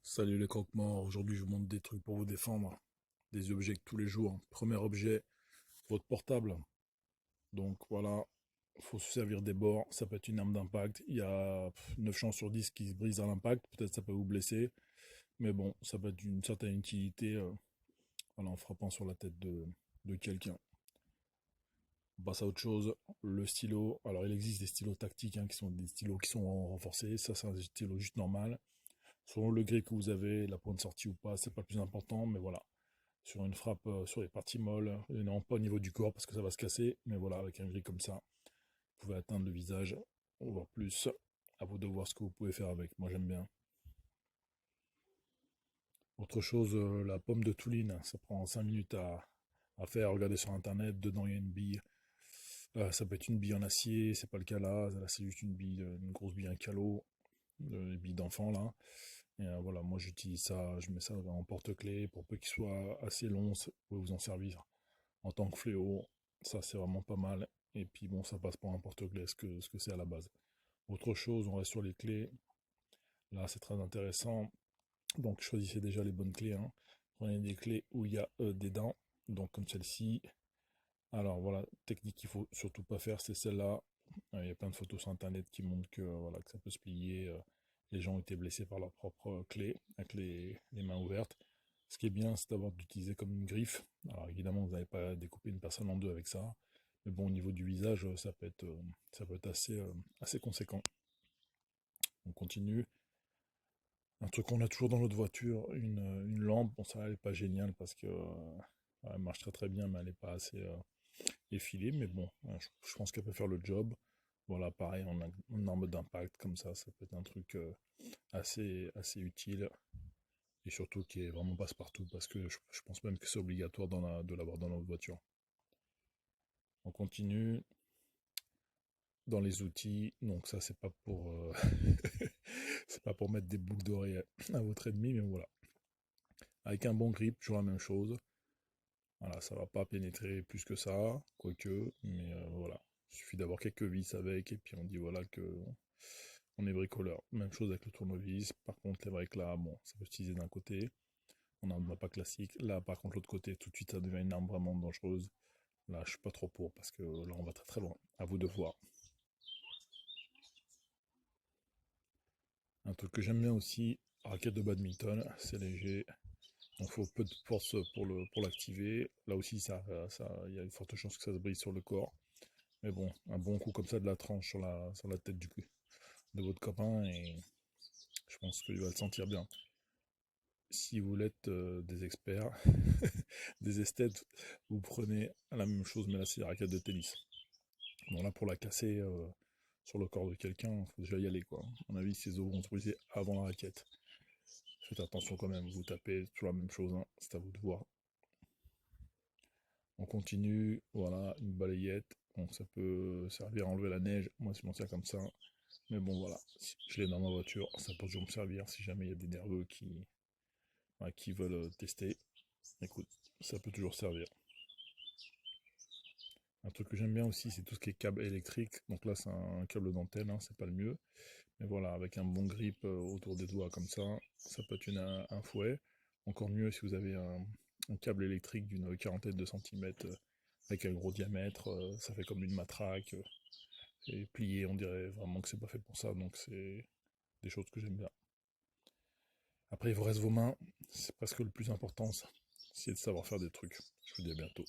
Salut les croque-morts, aujourd'hui je vous montre des trucs pour vous défendre, des objets que tous les jours. Premier objet, votre portable. Donc voilà, faut se servir des bords, ça peut être une arme d'impact. Il y a 9 chances sur 10 qui se brisent à l'impact, peut-être ça peut vous blesser, mais bon, ça peut être d'une certaine utilité voilà, en frappant sur la tête de quelqu'un. On passe à autre chose, le stylo. Alors il existe des stylos tactiques qui sont des stylos qui sont renforcés, ça c'est un stylo juste normal. Selon le gré que vous avez, la pointe sortie ou pas, c'est pas le plus important, mais voilà. Sur une frappe sur les parties molles, et non pas au niveau du corps parce que ça va se casser, mais voilà, avec un gris comme ça, vous pouvez atteindre le visage, voire plus. À vous de voir ce que vous pouvez faire avec. Moi j'aime bien. Autre chose, la pomme de Touline, ça prend 5 minutes à faire. Regardez sur internet, dedans il y a une bille. Ça peut être une bille en acier, c'est pas le cas là. Là c'est juste une bille, une grosse bille, un calot, une bille d'enfant là. Et voilà, moi j'utilise ça, je mets ça en porte-clés pour peu qu'il soit assez long, vous pouvez vous en servir en tant que fléau. Ça c'est vraiment pas mal. Et puis bon, ça passe pour un porte-clés ce que c'est à la base. Autre chose, on reste sur les clés. Là c'est très intéressant. Donc choisissez déjà les bonnes clés, hein. Prenez des clés où il y a des dents, donc comme celle-ci. Alors voilà, technique qu'il faut surtout pas faire, c'est celle-là. Il y a plein de photos sur internet qui montrent que, voilà, que ça peut se plier. Les gens ont été blessés par leur propre clé, avec les mains ouvertes. Ce qui est bien, c'est d'avoir d'utiliser comme une griffe. Alors évidemment, vous n'allez pas découper une personne en deux avec ça. Mais bon, au niveau du visage, ça peut être assez conséquent. On continue. Un truc qu'on a toujours dans notre voiture, une lampe. Bon, ça, elle n'est pas géniale parce que elle marche très très bien, mais elle n'est pas assez effilée. Mais bon, je pense qu'elle peut faire le job. Voilà, pareil, en arme d'impact, comme ça peut être un truc assez utile. Et surtout qui est vraiment passe-partout, parce que je pense même que c'est obligatoire de l'avoir dans notre voiture. On continue dans les outils, donc ça c'est pas pour c'est pas pour mettre des boucles d'oreilles à votre ennemi, mais voilà. Avec un bon grip, toujours la même chose. Voilà, ça va pas pénétrer plus que ça, quoique, mais voilà. Il suffit d'avoir quelques vis avec, et puis on dit voilà que on est bricoleur. Même chose avec le tournevis. Par contre, les briques là, bon, ça peut s'utiliser d'un côté. On a un pas classique. Là, par contre, l'autre côté, tout de suite, ça devient une arme vraiment dangereuse. Là, je suis pas trop pour, parce que là, on va très très loin. À vous de voir. Un truc que j'aime bien aussi, raquette de badminton, c'est léger. Donc, il faut peu de force pour l'activer. Là aussi, il y a une forte chance que ça se brise sur le corps. Mais bon, un bon coup comme ça de la tranche sur la tête de votre copain, et je pense qu'il va le sentir bien. Si vous êtes des experts, des esthètes, vous prenez la même chose, mais là c'est la raquette de tennis. Bon là pour la casser sur le corps de quelqu'un, il faut déjà y aller quoi. À mon avis, ces os vont se briser avant la raquette. Faites attention quand même, vous tapez sur la même chose, hein, c'est à vous de voir. On continue, voilà, une balayette. Bon, ça peut servir à enlever la neige, moi je m'en sers comme ça. Mais bon voilà, si je l'ai dans ma voiture, ça peut toujours me servir si jamais il y a des nerveux qui veulent tester. Écoute, ça peut toujours servir. Un truc que j'aime bien aussi, c'est tout ce qui est câble électrique. Donc là, c'est un câble dentelle, hein, c'est pas le mieux. Mais voilà, avec un bon grip autour des doigts comme ça peut être un fouet. Encore mieux si vous avez un câble électrique d'une quarantaine de centimètres avec un gros diamètre. Ça fait comme une matraque. Et plié, on dirait vraiment que c'est pas fait pour ça. Donc c'est des choses que j'aime bien. Après, il vous reste vos mains. C'est presque le plus important, ça. C'est de savoir faire des trucs. Je vous dis à bientôt.